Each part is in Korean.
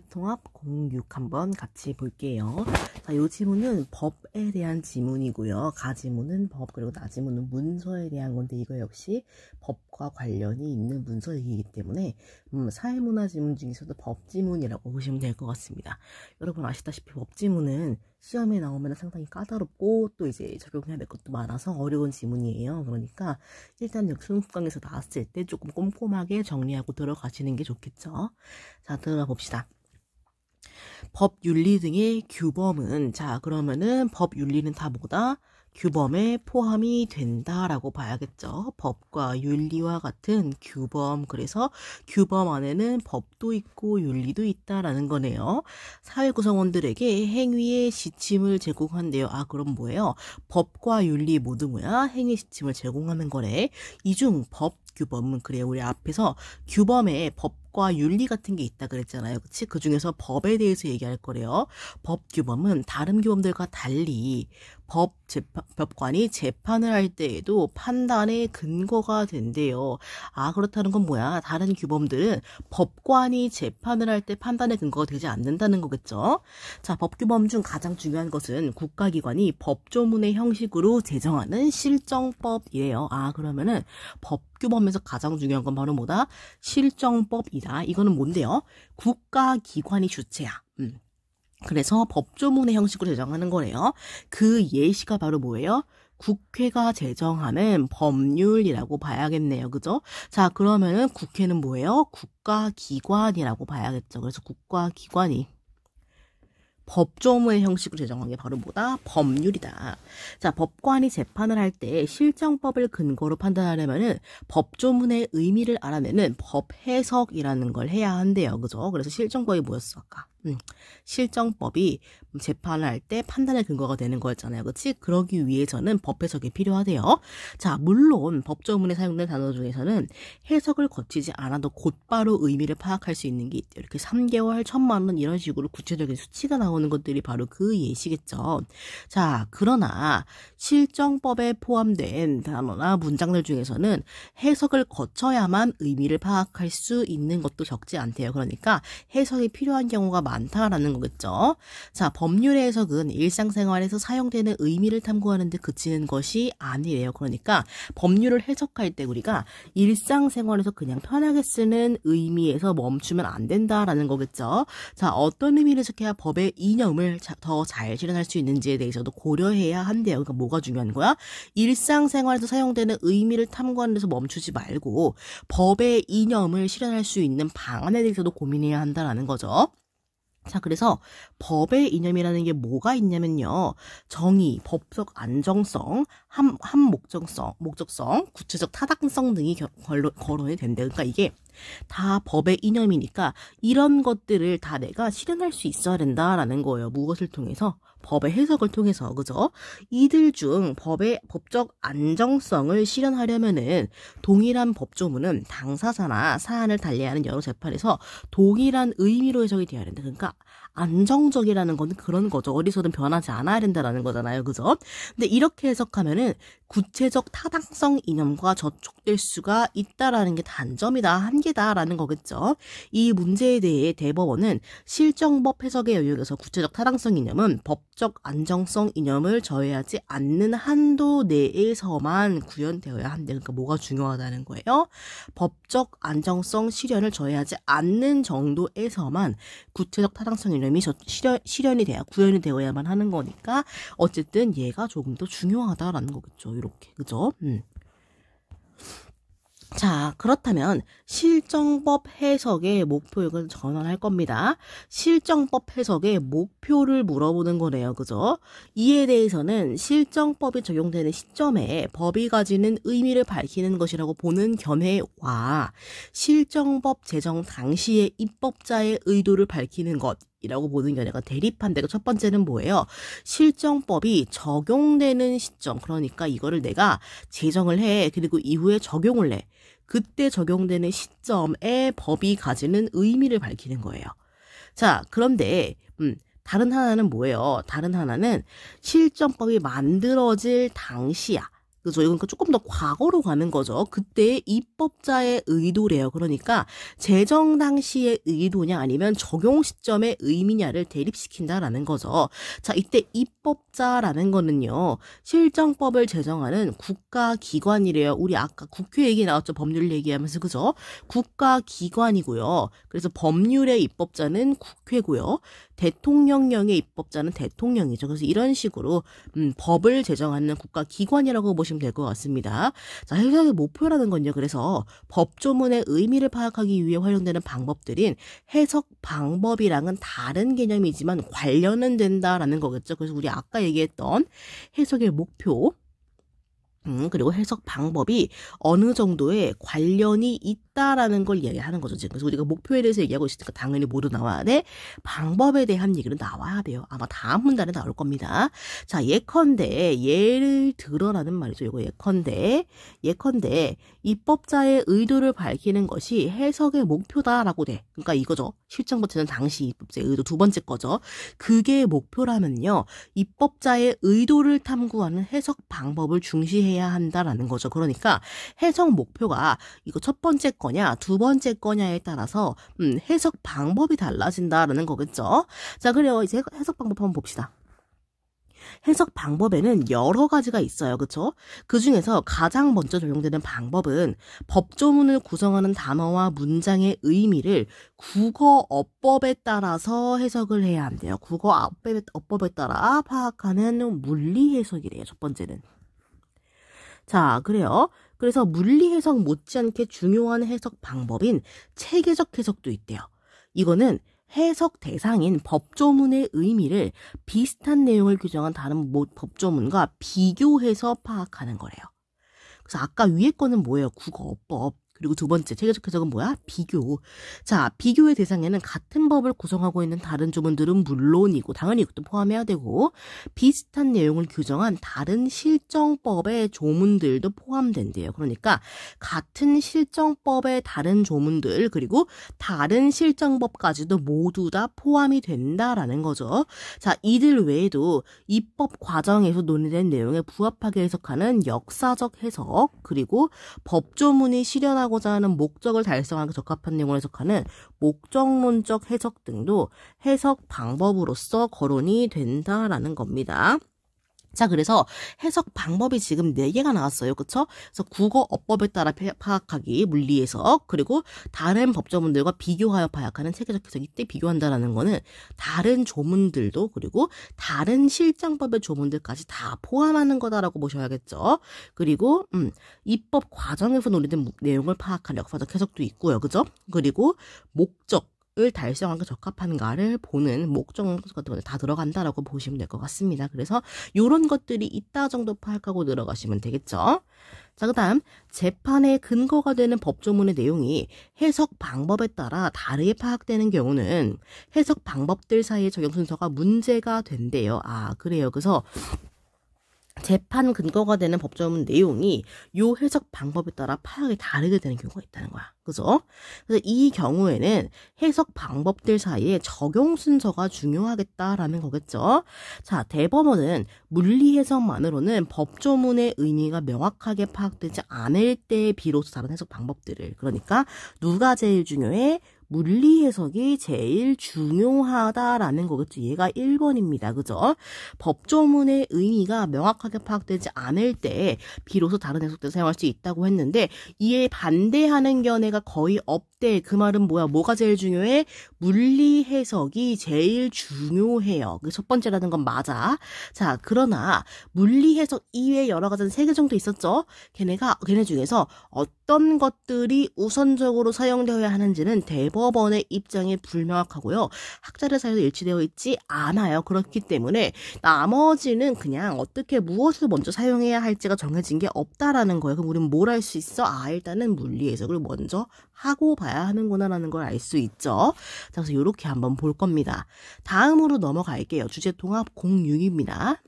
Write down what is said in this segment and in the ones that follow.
통합 06 한번 같이 볼게요. 자, 이 지문은 법에 대한 지문이고요. 가지문은 법, 그리고 나지문은 문서에 대한 건데 이거 역시 법과 관련이 있는 문서 얘기이기 때문에 사회문화 지문 중에서도 법 지문이라고 보시면 될 것 같습니다. 여러분 아시다시피 법 지문은 시험에 나오면 상당히 까다롭고 또 이제 적용해야 될 것도 많아서 어려운 지문이에요. 그러니까 일단 역순국강에서 나왔을 때 조금 꼼꼼하게 정리하고 들어가시는 게 좋겠죠. 자, 들어가 봅시다. 법, 윤리 등의 규범은, 자, 그러면은 법, 윤리는 다 뭐다? 규범에 포함이 된다라고 봐야겠죠. 법과 윤리와 같은 규범, 그래서 규범 안에는 법도 있고 윤리도 있다라는 거네요. 사회 구성원들에게 행위의 지침을 제공한대요. 아, 그럼 뭐예요? 법과 윤리 모두 뭐야? 행위 지침을 제공하는 거래. 이 중 법, 규범은 그래 우리 앞에서 규범에 법과 윤리 같은 게 있다 그랬잖아요. 그치? 그 중에서 법에 대해서 얘기할 거래요. 법 규범은 다른 규범들과 달리 법관이 재판을 할 때에도 판단의 근거가 된대요. 아, 그렇다는 건 뭐야? 다른 규범들은 법관이 재판을 할 때 판단의 근거가 되지 않는다는 거겠죠? 자, 법 규범 중 가장 중요한 것은 국가기관이 법조문의 형식으로 제정하는 실정법이래요. 아, 그러면은 법 규범에서 가장 중요한 건 바로 뭐다? 실정법이다. 이거는 뭔데요? 국가기관이 주체야. 그래서 법조문의 형식으로 제정하는 거래요. 그 예시가 바로 뭐예요? 국회가 제정하는 법률이라고 봐야겠네요. 그죠? 자, 그러면은 국회는 뭐예요? 국가기관이라고 봐야겠죠. 그래서 국가기관이 법조문의 형식으로 제정한 게 바로 뭐다? 법률이다. 자, 법관이 재판을 할 때 실정법을 근거로 판단하려면은 법조문의 의미를 알아내는 법 해석이라는 걸 해야 한대요. 그죠? 그래서 실정법이 뭐였어, 아까? 실정법이 재판을 할 때 판단의 근거가 되는 거였잖아요. 그치? 그러기 위해서는 법 해석이 필요하대요. 자, 물론 법조문에 사용된 단어 중에서는 해석을 거치지 않아도 곧바로 의미를 파악할 수 있는 게 있대요. 이렇게 3개월, 1,000만 원 이런 식으로 구체적인 수치가 나오는 것들이 바로 그 예시겠죠. 자, 그러나 실정법에 포함된 단어나 문장들 중에서는 해석을 거쳐야만 의미를 파악할 수 있는 것도 적지 않대요. 그러니까 해석이 필요한 경우가 많다라는 거겠죠. 자, 법률의 해석은 일상생활에서 사용되는 의미를 탐구하는 데 그치는 것이 아니래요. 그러니까 법률을 해석할 때 우리가 일상생활에서 그냥 편하게 쓰는 의미에서 멈추면 안 된다라는 거겠죠. 자, 어떤 의미를 해석해야 법의 이념을 더 잘 실현할 수 있는지에 대해서도 고려해야 한대요. 그러니까 뭐가 중요한 거야? 일상생활에서 사용되는 의미를 탐구하는 데서 멈추지 말고 법의 이념을 실현할 수 있는 방안에 대해서도 고민해야 한다라는 거죠. 자, 그래서 법의 이념이라는 게 뭐가 있냐면요. 정의, 법적 안정성, 목적성, 구체적 타당성 등이 거론이 된대. 그러니까 이게 다 법의 이념이니까 이런 것들을 다 내가 실현할 수 있어야 된다라는 거예요. 무엇을 통해서? 법의 해석을 통해서. 그죠? 이들 중 법의 법적 안정성을 실현하려면은 동일한 법조문은 당사자나 사안을 달리하는 여러 재판에서 동일한 의미로 해석이 되어야 된다. 그러니까 안정적이라는 건 그런 거죠. 어디서든 변하지 않아야 된다라는 거잖아요. 그죠? 근데 이렇게 해석하면은 구체적 타당성 이념과 저촉될 수가 있다라는 게 단점이다, 한계다라는 거겠죠. 이 문제에 대해 대법원은 실정법 해석의 영역에서 구체적 타당성 이념은 법적 안정성 이념을 저해하지 않는 한도 내에서만 구현되어야 한대. 그러니까 뭐가 중요하다는 거예요? 법적 안정성 실현을 저해하지 않는 정도에서만 구체적 타당성 이념이 실현이 돼야 구현이 되어야만 하는 거니까 어쨌든 얘가 조금 더 중요하다라는 거겠죠. 이렇게 그죠? 자, 그렇다면 실정법 해석의 목표 이걸 전환할 겁니다. 실정법 해석의 목표를 물어보는 거네요. 그죠? 이에 대해서는 실정법이 적용되는 시점에 법이 가지는 의미를 밝히는 것이라고 보는 견해와 실정법 제정 당시의 입법자의 의도를 밝히는 것 이라고 보는 견해가 대립한데 첫 번째는 뭐예요? 실정법이 적용되는 시점, 그러니까 이거를 내가 제정을 해 그리고 이후에 적용을 해. 그때 적용되는 시점에 법이 가지는 의미를 밝히는 거예요. 자, 그런데 다른 하나는 뭐예요? 다른 하나는 실정법이 만들어질 당시야. 그죠? 이건 조금 더 과거로 가는 거죠. 그때 입법자의 의도래요. 그러니까 제정 당시의 의도냐 아니면 적용 시점의 의미냐를 대립시킨다라는 거죠. 자, 이때 입법자라는 거는요. 실정법을 제정하는 국가기관이래요. 우리 아까 국회 얘기 나왔죠. 법률 얘기하면서 그죠? 국가기관이고요. 그래서 법률의 입법자는 국회고요. 대통령령의 입법자는 대통령이죠. 그래서 이런 식으로 법을 제정하는 국가기관이라고 보시면 될 것 같습니다. 자, 해석의 목표라는 건요. 그래서 법조문의 의미를 파악하기 위해 활용되는 방법들인 해석 방법이랑은 다른 개념이지만 관련은 된다라는 거겠죠. 그래서 우리 아까 얘기했던 해석의 목표 그리고 해석 방법이 어느 정도의 관련이 있다라는 걸 이야기하는 거죠. 지금. 그래서 우리가 목표에 대해서 얘기하고 있으니까 당연히 모두 나와야 돼. 방법에 대한 얘기는 나와야 돼요. 아마 다음 문단에 나올 겁니다. 자, 예컨대, 예를 들어라는 말이죠. 이거 예컨대 입법자의 의도를 밝히는 것이 해석의 목표다라고 돼. 그러니까 이거죠. 실정부터는 당시 입법자의 의도 두 번째 거죠. 그게 목표라면요. 입법자의 의도를 탐구하는 해석 방법을 중시해야 한다라는 거죠. 그러니까 해석 목표가 이거 첫 번째 거냐 두 번째 거냐에 따라서 해석 방법이 달라진다라는 거겠죠. 자, 그래요. 이제 해석 방법 한번 봅시다. 해석 방법에는 여러 가지가 있어요. 그렇죠? 그 중에서 가장 먼저 적용되는 방법은 법조문을 구성하는 단어와 문장의 의미를 국어 어법에 따라서 해석을 해야 한대요. 국어 어법에 따라 파악하는 물리 해석이래요. 첫 번째는. 자, 그래요. 그래서 물리 해석 못지않게 중요한 해석 방법인 체계적 해석도 있대요. 이거는 해석 대상인 법조문의 의미를 비슷한 내용을 규정한 다른 법조문과 비교해서 파악하는 거래요. 그래서 아까 위에 거는 뭐예요? 국어법. 그리고 두 번째 체계적 해석은 뭐야? 비교. 자, 비교의 대상에는 같은 법을 구성하고 있는 다른 조문들은 물론이고 당연히 이것도 포함해야 되고 비슷한 내용을 규정한 다른 실정법의 조문들도 포함된대요. 그러니까 같은 실정법의 다른 조문들 그리고 다른 실정법까지도 모두 다 포함이 된다라는 거죠. 자, 이들 외에도 입법 과정에서 논의된 내용에 부합하게 해석하는 역사적 해석 그리고 법조문이 실현하고 하고자 하는 목적을 달성하기 적합한 내용을 해석하는 목적론적 해석 등도 해석 방법으로서 거론이 된다라는 겁니다. 자, 그래서 해석 방법이 지금 4개가 나왔어요. 그쵸? 그래서 국어 어법에 따라 파악하기, 물리 해석, 그리고 다른 법조문들과 비교하여 파악하는 체계적 해석. 이때 비교한다라는 거는 다른 조문들도 그리고 다른 실정법의 조문들까지 다 포함하는 거다라고 보셔야겠죠. 그리고 입법 과정에서 논의된 내용을 파악하는 역사적 해석도 있고요. 그죠? 그리고 목적 을 달성하기 적합한가를 보는 목적 같은 거 다 들어간다라고 보시면 될 것 같습니다. 그래서 이런 것들이 있다 정도 파악하고 들어가시면 되겠죠. 자, 그 다음 재판의 근거가 되는 법조문의 내용이 해석 방법에 따라 다르게 파악되는 경우는 해석 방법들 사이의 적용 순서가 문제가 된대요. 아, 그래요. 그래서 재판 근거가 되는 법조문 내용이 요 해석 방법에 따라 파악이 다르게 되는 경우가 있다는 거야. 그죠? 그래서 이 경우에는 해석 방법들 사이에 적용 순서가 중요하겠다라는 거겠죠. 자, 대법원은 물리 해석만으로는 법조문의 의미가 명확하게 파악되지 않을 때 비로소 다른 해석 방법들을 그러니까 누가 제일 중요해? 물리 해석이 제일 중요하다라는 거겠죠. 얘가 1번입니다. 그죠? 법조문의 의미가 명확하게 파악되지 않을 때 비로소 다른 해석들을 사용할 수 있다고 했는데 이에 반대하는 견해가 거의 없대. 그 말은 뭐야? 뭐가 제일 중요해? 물리 해석이 제일 중요해요. 그 첫 번째라는 건 맞아. 자, 그러나 물리 해석 이외에 여러 가지 3개 정도 있었죠? 걔네 중에서 어떤 것들이 우선적으로 사용되어야 하는지는 대법원의 입장이 불명확하고요. 학자들 사이에서 일치되어 있지 않아요. 그렇기 때문에 나머지는 그냥 어떻게 무엇을 먼저 사용해야 할지가 정해진 게 없다라는 거예요. 그럼 우리는 뭘 할 수 있어? 아, 일단은 물리 해석을 먼저 하고 봐야 하는구나라는 걸 알 수 있죠. 자, 그래서 이렇게 한번 볼 겁니다. 다음으로 넘어갈게요. 주제 통합 06입니다.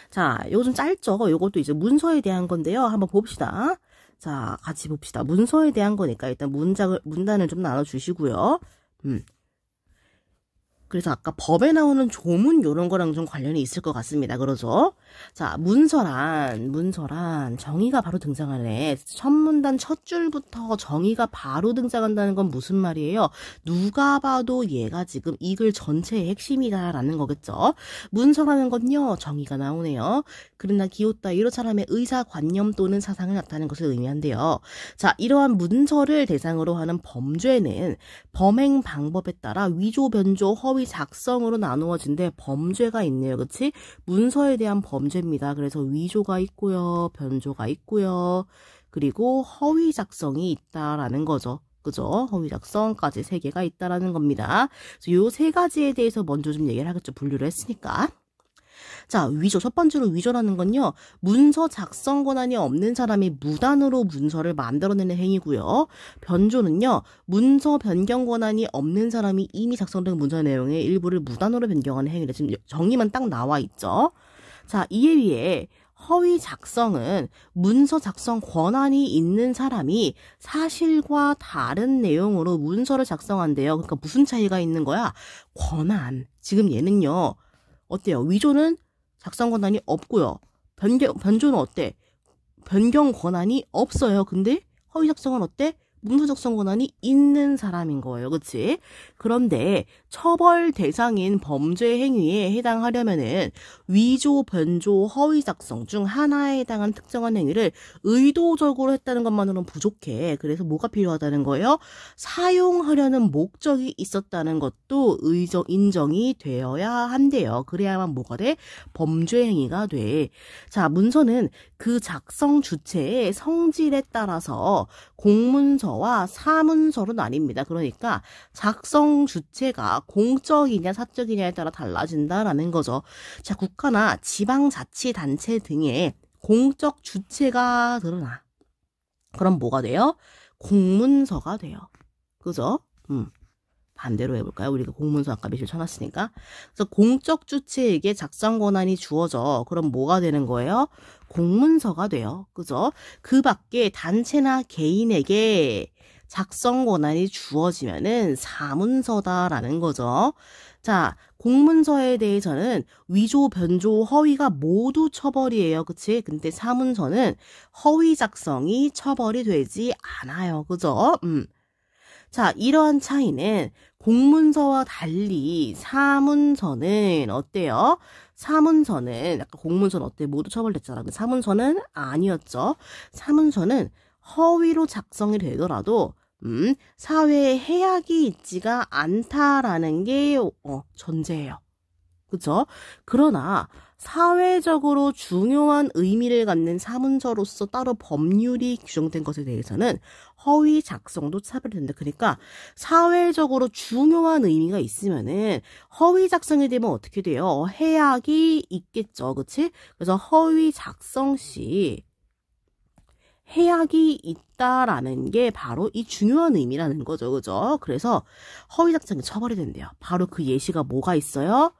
자, 요거 좀 짧죠? 요것도 이제 문서에 대한 건데요. 한번 봅시다. 자, 같이 봅시다. 문서에 대한 거니까 일단 문단을 좀 나눠주시고요. 그래서 아까 법에 나오는 조문 요런 거랑 좀 관련이 있을 것 같습니다. 그러죠? 자, 문서란 정의가 바로 등장하네. 첫 문단 첫 줄부터 정의가 바로 등장한다는 건 무슨 말이에요? 누가 봐도 얘가 지금 이 글 전체의 핵심이다라는 거겠죠. 문서라는 건요, 정의가 나오네요. 그러나 기호따 이런 사람의 의사, 관념 또는 사상을 나타내는 것을 의미한대요. 자, 이러한 문서를 대상으로 하는 범죄는 범행 방법에 따라 위조, 변조, 허위, 작성으로 나누어진데 범죄가 있네요. 그치? 문서에 대한 범죄입니다. 그래서 위조가 있고요. 변조가 있고요. 그리고 허위 작성이 있다라는 거죠. 그죠? 허위 작성까지 3개가 있다라는 겁니다. 요 3가지에 대해서 먼저 좀 얘기를 하겠죠. 분류를 했으니까. 자, 위조. 첫 번째로 위조라는 건요. 문서 작성 권한이 없는 사람이 무단으로 문서를 만들어내는 행위고요. 변조는요. 문서 변경 권한이 없는 사람이 이미 작성된 문서 내용의 일부를 무단으로 변경하는 행위를 지금 정의만 딱 나와 있죠. 자, 이에 비해 허위 작성은 문서 작성 권한이 있는 사람이 사실과 다른 내용으로 문서를 작성한대요. 그러니까 무슨 차이가 있는 거야? 권한. 지금 얘는요. 어때요? 위조는 작성 권한이 없고요. 변조는 어때? 변경 권한이 없어요. 근데 허위 작성은 어때? 문서 작성 권한이 있는 사람인 거예요. 그치? 그런데 처벌 대상인 범죄 행위에 해당하려면은 위조, 변조, 허위 작성 중 하나에 해당하는 특정한 행위를 의도적으로 했다는 것만으로는 부족해. 그래서 뭐가 필요하다는 거예요? 사용하려는 목적이 있었다는 것도 인정이 되어야 한대요. 그래야만 뭐가 돼? 범죄 행위가 돼. 자, 문서는 그 작성 주체의 성질에 따라서 공문서와 사문서로 나뉩니다. 그러니까 작성 주체가 공적이냐 사적이냐에 따라 달라진다라는 거죠. 자, 국가나 지방자치단체 등의 공적 주체가 드러나. 그럼 뭐가 돼요? 공문서가 돼요. 그죠? 반대로 해볼까요? 우리가 공문서 아까 매실 쳐놨으니까. 그래서 공적 주체에게 작성 권한이 주어져. 그럼 뭐가 되는 거예요? 공문서가 돼요. 그죠? 그 밖에 단체나 개인에게 작성 권한이 주어지면은 사문서다라는 거죠. 자, 공문서에 대해서는 위조, 변조, 허위가 모두 처벌이에요. 그치? 근데 사문서는 허위 작성이 처벌이 되지 않아요. 그죠? 자, 이러한 차이는 공문서와 달리 사문서는 어때요? 사문서는 아까 공문서는 어때? 모두 처벌됐잖아. 근데 사문서는 아니었죠. 사문서는 허위로 작성이 되더라도 사회에 해악이 있지가 않다라는 게 전제예요. 그죠? 그러나 사회적으로 중요한 의미를 갖는 사문서로서 따로 법률이 규정된 것에 대해서는 허위 작성도 차별된다. 그러니까 사회적으로 중요한 의미가 있으면은 허위 작성이 되면 어떻게 돼요? 해악이 있겠죠. 그치? 그래서 허위 작성 시 해악이 있다라는 게 바로 이 중요한 의미라는 거죠. 그죠? 그래서 허위 작성이 처벌이 된대요. 바로 그 예시가 뭐가 있어요?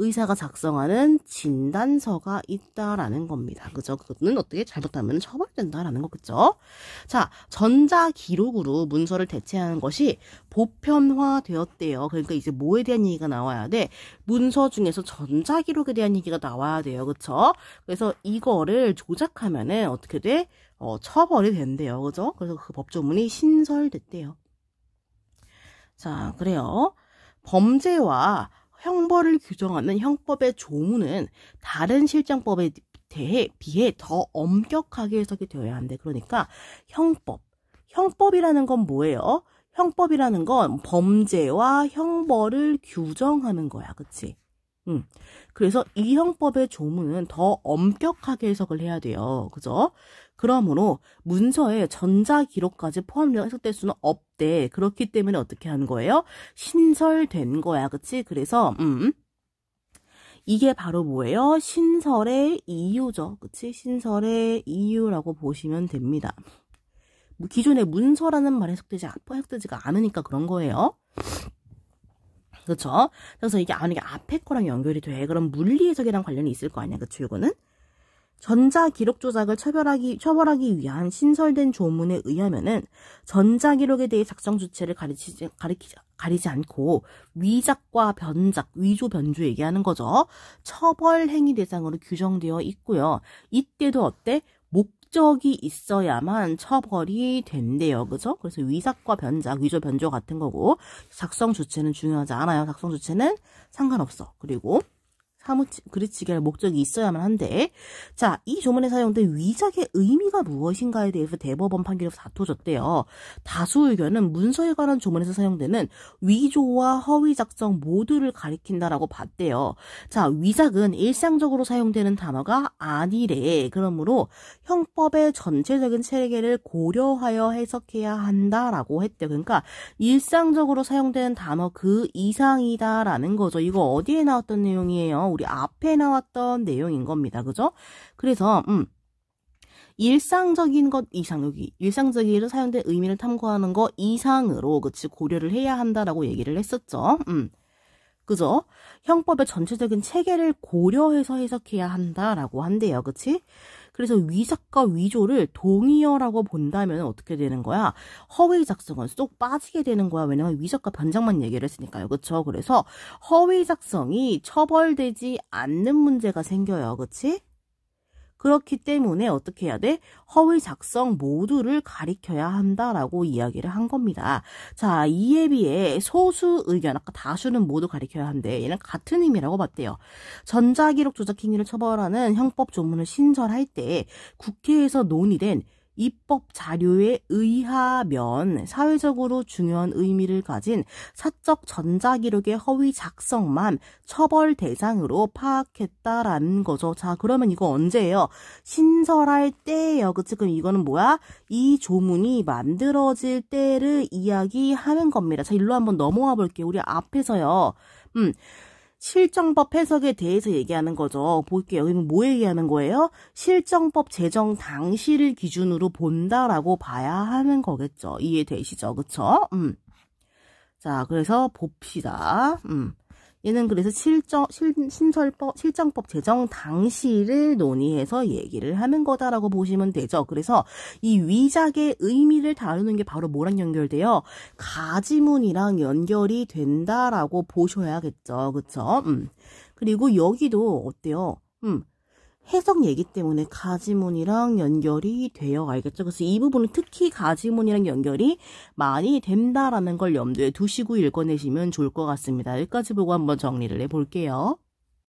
의사가 작성하는 진단서가 있다라는 겁니다. 그죠? 그거는 어떻게 잘못하면 처벌된다라는 거겠죠? 자, 전자기록으로 문서를 대체하는 것이 보편화되었대요. 그러니까 이제 뭐에 대한 얘기가 나와야 돼? 문서 중에서 전자기록에 대한 얘기가 나와야 돼요. 그쵸? 그래서 이거를 조작하면은 어떻게 돼? 처벌이 된대요. 그죠? 그래서 그 법조문이 신설됐대요. 자, 그래요. 범죄와 형벌을 규정하는 형법의 조문은 다른 실정법에 비해 더 엄격하게 해석이 되어야 한대. 그러니까 형법이라는 건 뭐예요? 형법이라는 건 범죄와 형벌을 규정하는 거야. 그치? 그래서 이 형법의 조문은 더 엄격하게 해석을 해야 돼요. 그죠? 그러므로 문서에 전자기록까지 포함되어 해석될 수는 없대. 그렇기 때문에 어떻게 하는 거예요? 신설된 거야. 그치? 그래서 이게 바로 뭐예요? 신설의 이유죠. 그치? 신설의 이유라고 보시면 됩니다. 기존에 문서라는 말이 해석되지가 않으니까 그런 거예요. 그쵸? 그래서 이게 만약에 앞에 거랑 연결이 돼. 그럼 물리 해석이랑 관련이 있을 거 아니야. 그쵸? 이거는? 전자기록 조작을 처벌하기 위한 신설된 조문에 의하면은 전자기록에 대해 작성 주체를 가리지 않고 위작과 변작, 위조, 변조 얘기하는 거죠. 처벌 행위 대상으로 규정되어 있고요. 이때도 어때? 목적이 있어야만 처벌이 된대요. 그죠? 그래서 위작과 변작, 위조, 변조 같은 거고 작성 주체는 중요하지 않아요. 작성 주체는 상관없어. 그리고 그르치게 할 목적이 있어야만 한데, 자, 이 조문에 사용된 위작의 의미가 무엇인가에 대해서 대법원 판결에서 다투졌대요. 다수 의견은 문서에 관한 조문에서 사용되는 위조와 허위 작성 모두를 가리킨다라고 봤대요. 자, 위작은 일상적으로 사용되는 단어가 아니래. 그러므로 형법의 전체적인 체계를 고려하여 해석해야 한다라고 했대요. 그러니까 일상적으로 사용되는 단어 그 이상이다라는 거죠. 이거 어디에 나왔던 내용이에요? 우리 앞에 나왔던 내용인 겁니다. 그죠? 그래서 일상적인 것 이상, 여기 일상적으로 사용된 의미를 탐구하는 것 이상으로 그치 고려를 해야 한다라고 얘기를 했었죠. 그죠? 형법의 전체적인 체계를 고려해서 해석해야 한다라고 한대요. 그치? 그래서 위작과 위조를 동의어라고 본다면 어떻게 되는 거야? 허위 작성은 쏙 빠지게 되는 거야. 왜냐면 위작과 변작만 얘기를 했으니까요. 그쵸? 그래서 허위 작성이 처벌되지 않는 문제가 생겨요. 그치? 그렇기 때문에 어떻게 해야 돼? 허위 작성 모두를 가리켜야 한다라고 이야기를 한 겁니다. 자, 이에 비해 소수 의견, 아까 다수는 모두 가리켜야 한대. 얘는 같은 의미라고 봤대요. 전자기록 조작 행위를 처벌하는 형법 조문을 신설할 때 국회에서 논의된 입법 자료에 의하면 사회적으로 중요한 의미를 가진 사적 전자기록의 허위 작성만 처벌 대상으로 파악했다라는 거죠. 자, 그러면 이거 언제예요? 신설할 때예요. 그치? 그럼 이거는 뭐야? 이 조문이 만들어질 때를 이야기하는 겁니다. 자, 일로 한번 넘어와 볼게요. 우리 앞에서요. 실정법 해석에 대해서 얘기하는 거죠. 볼게요. 그러면 뭐 얘기하는 거예요? 실정법 제정 당시를 기준으로 본다라고 봐야 하는 거겠죠. 이해되시죠? 그쵸? 자, 그래서 봅시다. 얘는 그래서 실정법 제정 당시를 논의해서 얘기를 하는 거다라고 보시면 되죠. 그래서 이 위작의 의미를 다루는 게 바로 뭐랑 연결돼요? 가지문이랑 연결이 된다라고 보셔야겠죠. 그쵸? 그리고 여기도 어때요? 해석 얘기 때문에 가지문이랑 연결이 돼요. 알겠죠? 그래서 이 부분은 특히 가지문이랑 연결이 많이 된다라는 걸 염두에 두시고 읽어내시면 좋을 것 같습니다. 여기까지 보고 한번 정리를 해볼게요.